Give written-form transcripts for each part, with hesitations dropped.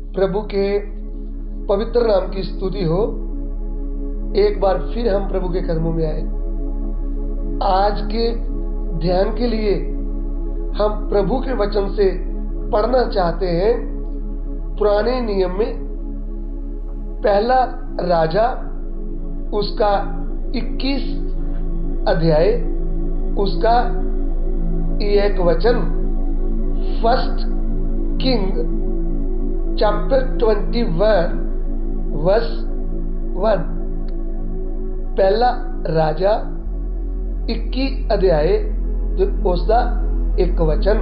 प्रभु के पवित्र नाम की स्तुति हो। एक बार फिर हम प्रभु के कदमों में आए। आज के ध्यान के लिए हम प्रभु के वचन से पढ़ना चाहते हैं। पुराने नियम में पहला राजा उसका 21 अध्याय उसका एक वचन, फर्स्ट किंग चैप्टर 21 वर्स 1। पहला राजा 21 अध्याय उसका एक वचन।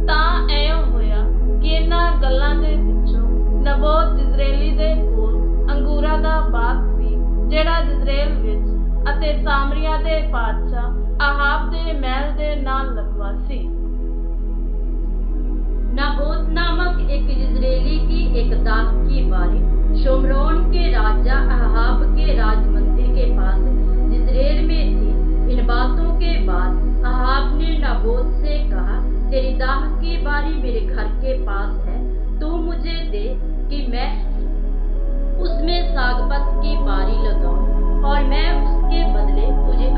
ਤਾਂ ਐਂ ਹੋਇਆ ਕਿ ਇਹਨਾਂ ਗੱਲਾਂ ਦੇ ਪਿੱਛੋਂ ਨਬੋਤ ਇਜ਼ਰਾਈਲੀ ਦੇ ਕੋਲ ਅੰਗੂਰਾਂ ਦਾ ਬਾਗ ਸੀ, ਜਿਹੜਾ ਇਜ਼ਰਾਈਲ ਵਿੱਚ ਅਤੇ ਸਾਮਰੀਆ ਦੇ ਬਾਦਸ਼ਾਹ ਆਹਾਬ ਦੇ महल ਦੇ ਨਾਲ लगवा ਸੀ। नाबोत नामक एक इजरायली की एक दाख की बारी शोमरोन के राजा अहाब के राज मंदिर के पास इजराइल में थी। इन बातों के बाद अहाब ने नाबोत से कहा, तेरी दाख की बारी मेरे घर के पास है, तू मुझे दे कि मैं उसमें सागपत की बारी लगाऊं और मैं उसके बदले तुझे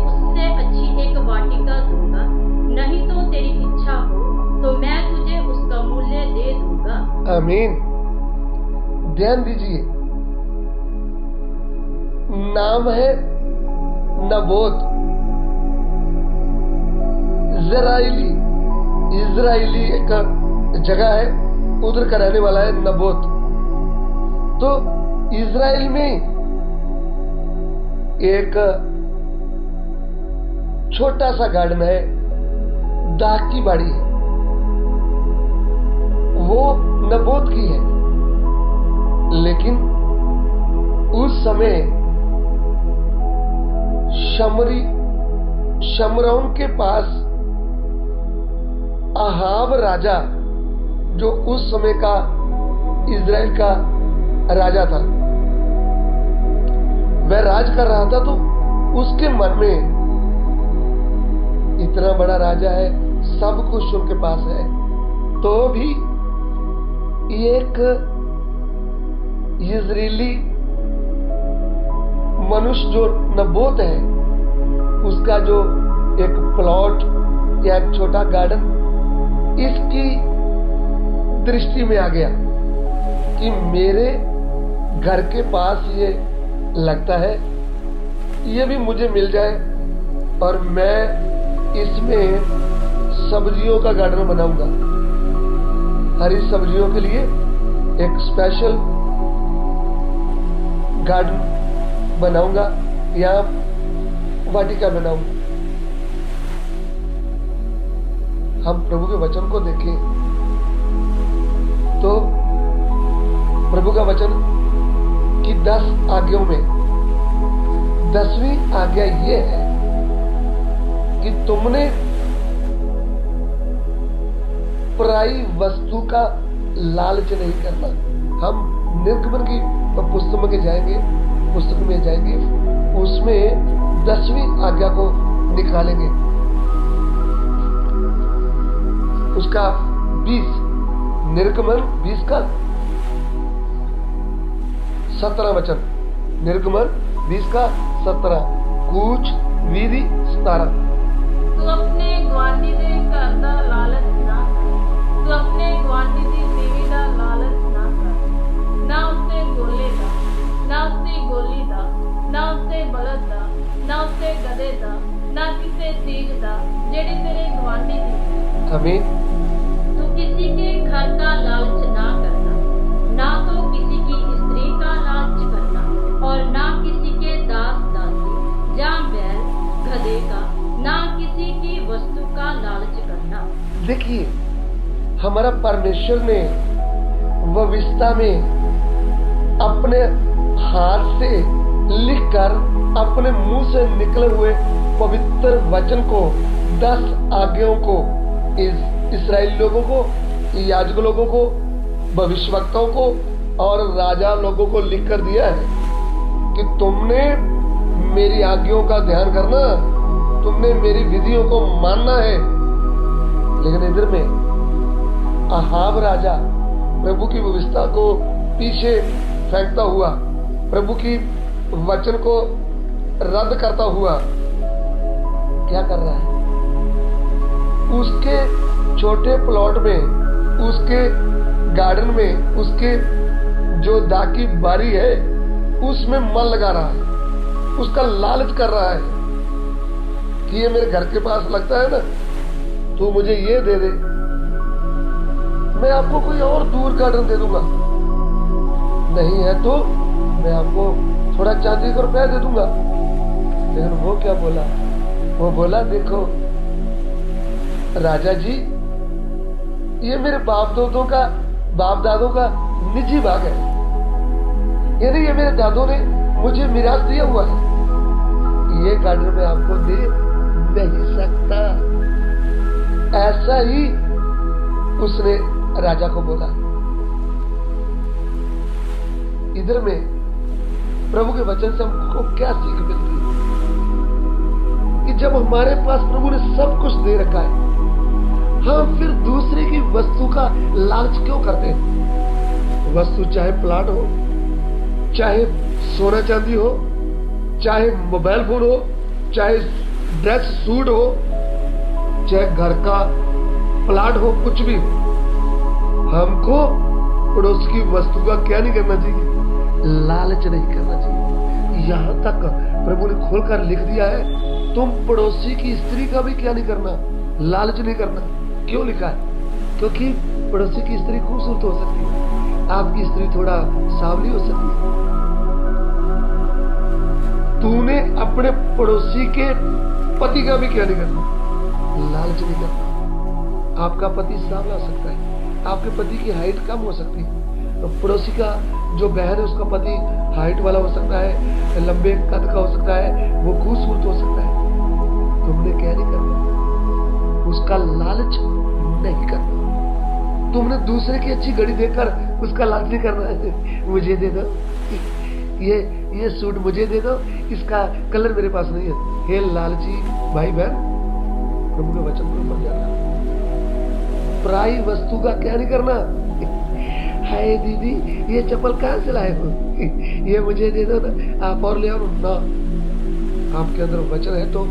उससे अच्छी एक वाटिका दूंगा। नहीं तो तेरी इच्छा हो तो मैं तुझे उसका मूल्य दे दूंगा। आमीन। ध्यान दीजिए, नाम है नबोत। इजराइली एक जगह है, उधर का रहने वाला है नबोत। तो इजराइल में एक छोटा सा गार्डन है, दाख की बाड़ी है, वो नबोत की है। लेकिन उस समय शमरौन के पास आहाब राजा, जो उस समय का इजराइल का राजा था, वह राज कर रहा था। तो उसके मन में, इतना बड़ा राजा है, सब कुछ उनके पास है, तो भी एक इजरायली मनुष्य जो नबोत है, उसका जो एक प्लॉट या एक छोटा गार्डन इसकी दृष्टि में आ गया कि मेरे घर के पास ये लगता है, ये भी मुझे मिल जाए और मैं इसमें सब्जियों का गार्डन बनाऊंगा। हरी सब्जियों के लिए एक स्पेशल गार्डन बनाऊंगा या वाटिका बनाऊंगा। हम प्रभु के वचन को देखें तो प्रभु का वचन कि 10 आज्ञाओं में 10वीं आज्ञा ये है कि तुमने पराई वस्तु का लालच नहीं करना। हम निर्गमन की पुस्तक में जाएंगे, उसमें 10वीं आज्ञा को निकालेंगे। उसका 20, निर्गमन 20 का 17 वचन, निर्गमन 20 का 17, कूच विधि 17। तू अपने गुआंढी दे घर दा लालच ना कर, तू अपने गुआंढी दी देवी दा लालच ना कर, ना उससे गोले दा, ना उससे गोली दा, ना उससे बलद दा, ना उससे गधे दा, ना किसी चीज दा जेड़ी तेरे गुआंढी दी। आमीन। तू किसी के घर का लालच ना करना, ना तो किसी की स्त्री का लालच करना, और ना किसी के दास दासी या बैल गधे का, ना किसी की वस्तु का लालच करना। देखिए, हमारा परमेश्वर ने भविष्यता में अपने हाथ से लिखकर अपने मुंह से निकले हुए पवित्र वचन को, 10 आज्ञाओं को इस्राएली लोगों को, याजक लोगों को, भविष्यवक्ताओं को और राजा लोगों को लिख कर दिया है कि तुमने मेरी आज्ञाओं का ध्यान करना, तुमने मेरी विधियों को मानना है। लेकिन इधर में अहाब राजा प्रभु की व्यवस्था को पीछे फेंकता हुआ, प्रभु की वचन को रद्द करता हुआ क्या कर रहा है? उसके छोटे प्लॉट में, उसके गार्डन में, उसके जो दाग की बारी है उसमें मन लगा रहा है, उसका लालच कर रहा है कि ये मेरे घर के पास लगता है ना, तो मुझे ये दे दे, मैं आपको कोई और दूर गार्डन दे दूंगा, नहीं है तो मैं आपको थोड़ा चांदी का रुपया दे दूंगा। लेकिन वो क्या बोला? वो बोला, देखो राजा जी, ये मेरे बाप दादों का निजी बाग है, यानी ये मेरे दादों ने मुझे मिराज दिया हुआ है, ये गार्डन में आपको दे नहीं सकता। ऐसा ही उसने राजा को बोला। इधर में प्रभु के वचन से हमको क्या सीख मिलती है कि जब हमारे पास प्रभु ने सब कुछ दे रखा है, हम फिर दूसरे की वस्तु का लालच क्यों करते हैं? वस्तु चाहे प्लाट हो, चाहे सोना चांदी हो, चाहे मोबाइल फोन हो, चाहे ड्रेस सूट हो, चाहे घर का प्लाट हो, कुछ भी हो, हमको पड़ोस की वस्तु का क्या नहीं करना चाहिए? लालच नहीं करना चाहिए। यहां तक प्रभु ने खोलकर लिख दिया है, तुम पड़ोसी की स्त्री का भी क्या नहीं करना? लालच नहीं करना। क्यों लिखा है? क्योंकि पड़ोसी की स्त्री खूबसूरत हो सकती है, आपकी स्त्री थोड़ा सांवली हो सकती है। तूने अपने पड़ोसी के पति का भी क्या नहीं करना? लालच नहीं करना। आपका पति सांवला हो सकता है, आपके पति की हाइट कम हो सकती है, तो पड़ोसी का जो बहन है उसका पति हाइट वाला हो सकता है, लंबे कद का हो सकता है, वो खूबसूरत हो सकता है। तुमने क्या नहीं करना? उसका लालच नहीं करना। तुमने दूसरे की अच्छी घड़ी देखकर उसका लालच नहीं करना है, मुझे दे दो, ये सूट मुझे दे दो, इसका कलर मेरे पास नहीं है। हे लालची भाई बहन, प्रभु के वचन को बन जाना। पराई वस्तु का क्या नहीं करना? हाय दीदी, ये चप्पल कहाँ से लाए हो? ये मुझे दे दो ना, आप और ले आओ ना। आपके अंदर वचन है तो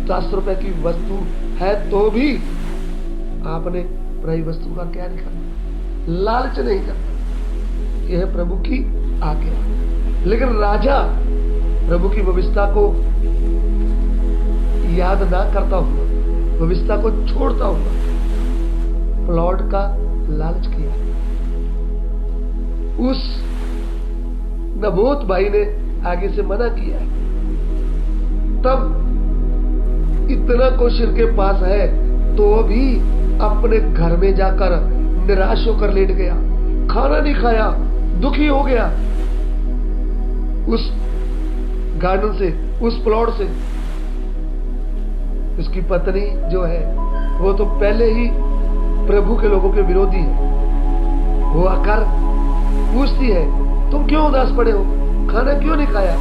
10 रुपए की वस्तु है तो भी आपने पराई वस्तु का क्या नहीं करना? लालच नहीं करना। यह है प्रभु की आज्ञा। लेकिन राजा प्रभु की व्यवस्था को याद ना करता हुआ, व्यवस्था को छोड़ता हुआ प्लॉट का लालच किया। उस नबोत भाई ने आगे से मना किया। तब इतना क्वेश्चन के पास है तो भी अपने घर में जाकर निराश होकर लेट गया, खाना नहीं खाया, दुखी हो गया। उस गार्डन से, उस प्लॉट से उसकी पत्नी जो है वो तो पहले ही प्रभु के लोगों के विरोधी है। वो आकर पूछती है, तुम क्यों उदास पड़े हो? खाना क्यों नहीं खाया?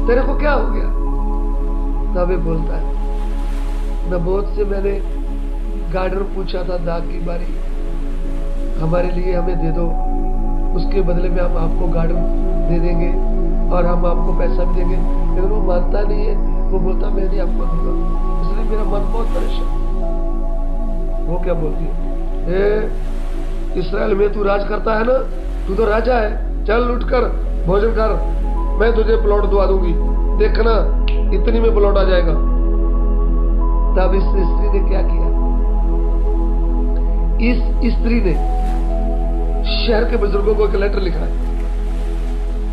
तेरे को क्या हो गया? तब बोलता है, नबोत से मैंने गार्डन पूछा था, दाग की बारी हमारे लिए हमें दे दो, उसके बदले में हम आपको गार्डन दे देंगे और हम आपको पैसा भी देंगे। लेकिन वो मानता नहीं है, वो बोलता मैं नहीं आपको दूंगा। इसलिए मेरा मन बहुत परेशान। वो क्या बोलती है, इस्राएल में तू राज करता है ना, तू तो राजा है, चल उठकर भोजन कर, मैं तुझे प्लॉट दुआ दूंगी, देखना इतनी में प्लॉट आ जाएगा। तब इस स्त्री ने क्या किया? इस स्त्री ने शहर के बुजुर्गों को एक लेटर लिखा है,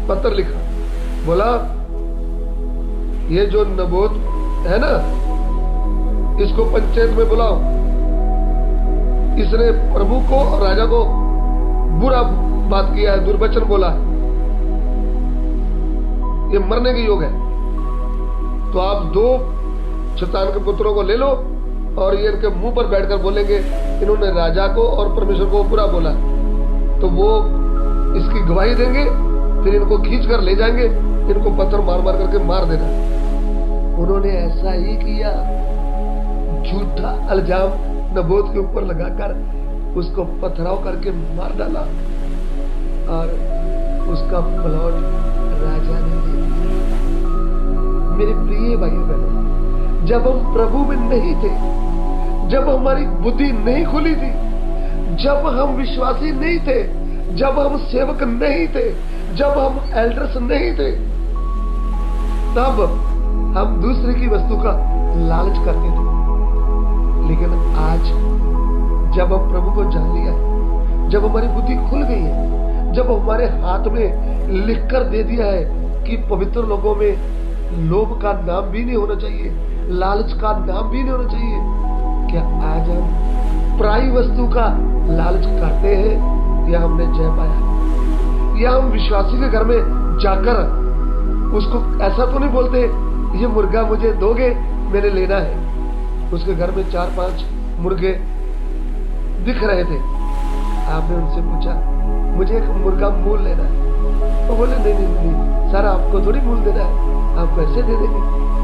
पत्र लिखा, बोला ये जो नबोत है ना, इसको पंचायत में बुलाओ, इसने प्रभु को और राजा को बुरा बात किया है, दुर्वचन बोला है, ये मरने के योग है। तो आप 2 शैतान के पुत्रों को ले लो और ये इनके मुंह पर बैठकर बोलेंगे इन्होंने राजा को और परमेश्वर को बुरा बोला, तो वो इसकी गवाही देंगे, फिर इनको खींच कर ले जाएंगे, इनको पत्थर मार मार करके मार देना। उन्होंने ऐसा ही किया, झूठा इल्जाम नबोत के ऊपर लगाकर उसको पथराव करके मार डाला और उसका प्लॉट राजा ने ले लिया। मेरे प्रिय भाई बहनों, जब हम प्रभु में नहीं थे, जब हमारी बुद्धि नहीं खुली थी, जब हम विश्वासी नहीं थे, जब हम सेवक नहीं थे, जब हम एल्डर्स नहीं थे, तब हम दूसरे की वस्तु का लालच करते थे। लेकिन आज जब हम प्रभु को जान लिया है, जब हमारी बुद्धि खुल गई है, जब हमारे हाथ में लिखकर दे दिया है कि पवित्र लोगों में लोभ का नाम भी नहीं होना चाहिए, लालच का नाम भी नहीं होना चाहिए, क्या आज हम पराई वस्तु का लालच करते हैं या हमने जय पाया? या हम विश्वासी के घर में जाकर उसको ऐसा तो नहीं बोलते ये मुर्गा मुझे दोगे, मैंने लेना है। उसके घर में 4-5 मुर्गे दिख रहे थे, आपने उनसे पूछा मुझे एक मुर्गा मूल लेना है, तो बोले नहीं नहीं नहीं सर, आपको थोड़ी मूल देना है, आप पैसे दे देंगे।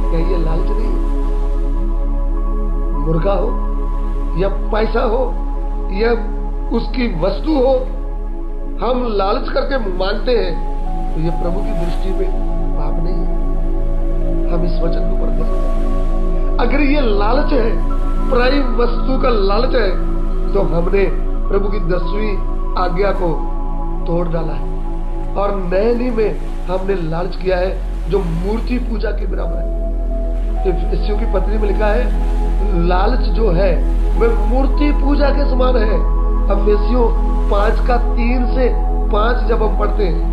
क्या ये लालच नहीं है? मुर्गा हो या पैसा हो या उसकी वस्तु हो, हम लालच करके मांगते हैं तो ये प्रभु की दृष्टि में पाप नहीं है। हम इस वचन को पढ़ते हैं, अगर ये लालच है, पराई वस्तु का लालच है, तो हमने प्रभु की 10वीं आज्ञा को तोड़ डाला है और नए नियम में हमने लालच किया है जो मूर्ति पूजा के बराबर है। इफिसियों की पत्री में लिखा है लालच जो है वह मूर्ति पूजा के समान है। इफिसियों 5:3 से 5 जब हम पढ़ते हैं,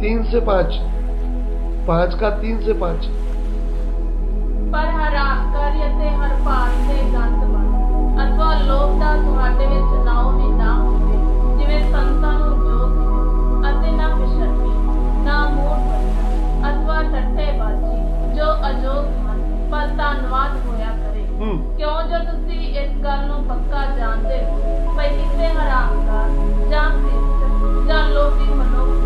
3 से 5, 5:3 से 5, ਪਰ ਹਰਾਮ ਕਾਰਿਆ ਤੇ ਹਰ ਭਾਰ ਤੇ ਗੰਦ ਬਣ ਅਥਵਾ ਲੋਭ ਦਾ ਤੁਹਾਡੇ ਵਿੱਚ ਨਾਉ ਵੀ ਨਾ ਹੋਵੇ, ਜਿਵੇਂ ਸੰਤਾਂ ਨੂੰ ਜੋਗ ਹੈ, ਅਤੇ ਨਾ ਬਿਸ਼ਰਮੀ, ਨਾ ਮੂੜ ਬੰਦਾ ਅਥਵਾ ਠੱਠੇਬਾਜ਼ੀ ਜੋ ਅਜੋਗ ਹਨ, ਪਰ ਧੰਨਵਾਦ ਹੋਇਆ ਕਰੇ। ਕਿਉਂ ਜੋ ਤੁਸੀਂ ਇਸ ਗੱਲ ਨੂੰ ਪੱਕਾ ਜਾਣਦੇ ਹੋ ਭਈ ਕਿਸੇ ਹਰਾਮਕਾਰ ਜਾਂ ਭ੍ਰਿਸ਼ਟ ਜਾਂ ਲੋਭੀ ਮਨੁੱਖ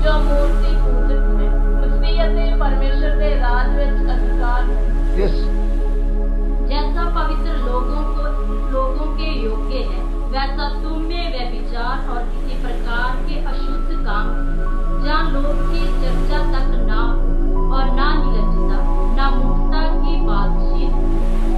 ਜੋ ਮੂਰਤੀ ਪੂਜਕ ਹੈ, ਮਸੀਹ ਅਤੇ परमेश्वर के राज में अधिकार है। yes. जैसा पवित्र लोगों के योग्य है, वैसा तुम में व्यभिचार और किसी प्रकार के अशुद्ध काम जहाँ लोग की चर्चा तक ना हो, और ना निर्लज्जता, ना मूर्खता की बातचीत,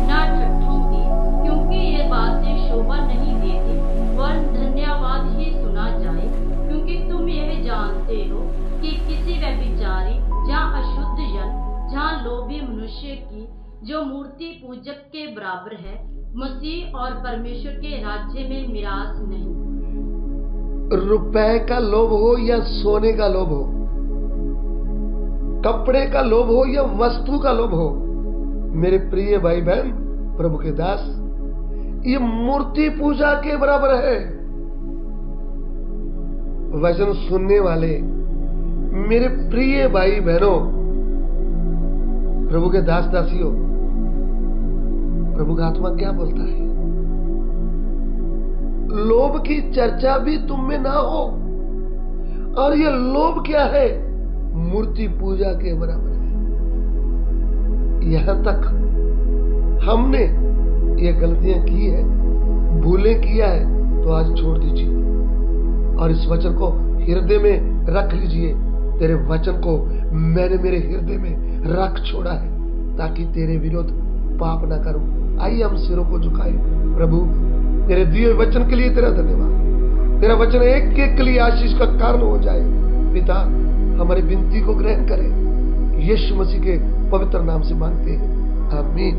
ना ठट्ठों की, क्योंकि ये बातें शोभा नहीं देती, वरन धन्यवाद ही सुना जाए, क्योंकि तुम यह जानते हो कि किसी व्यभिचारी जहाँ अशुद्ध जन, जहाँ लोभी मनुष्य की जो मूर्ति पूजक के बराबर है, मसीह और परमेश्वर के राज्य में मिरास नहीं। रुपए का लोभ हो या सोने का लोभ हो, कपड़े का लोभ हो या वस्तु का लोभ हो, मेरे प्रिय भाई बहन, प्रभु के दास, ये मूर्ति पूजा के बराबर है। वचन सुनने वाले मेरे प्रिय भाई बहनों, प्रभु के दास दासियों, प्रभु का आत्मा क्या बोलता है? लोभ की चर्चा भी तुम में ना हो, और ये लोभ क्या है? मूर्ति पूजा के बराबर है। यहां तक हमने ये गलतियां की है, भूलें किया है, तो आज छोड़ दीजिए और इस वचन को हृदय में रख लीजिए। तेरे वचन को मैंने मेरे हृदय में रख छोड़ा है ताकि तेरे विरुद्ध पाप ना करूं। आइए हम सिरों को झुकाएं। प्रभु, तेरे दिए वचन के लिए तेरा धन्यवाद। तेरा वचन एक एक के लिए आशीष का कारण हो जाए। पिता, हमारी विनती को ग्रहण करें, यीशु मसीह के पवित्र नाम से मांगते हैं, आमीन।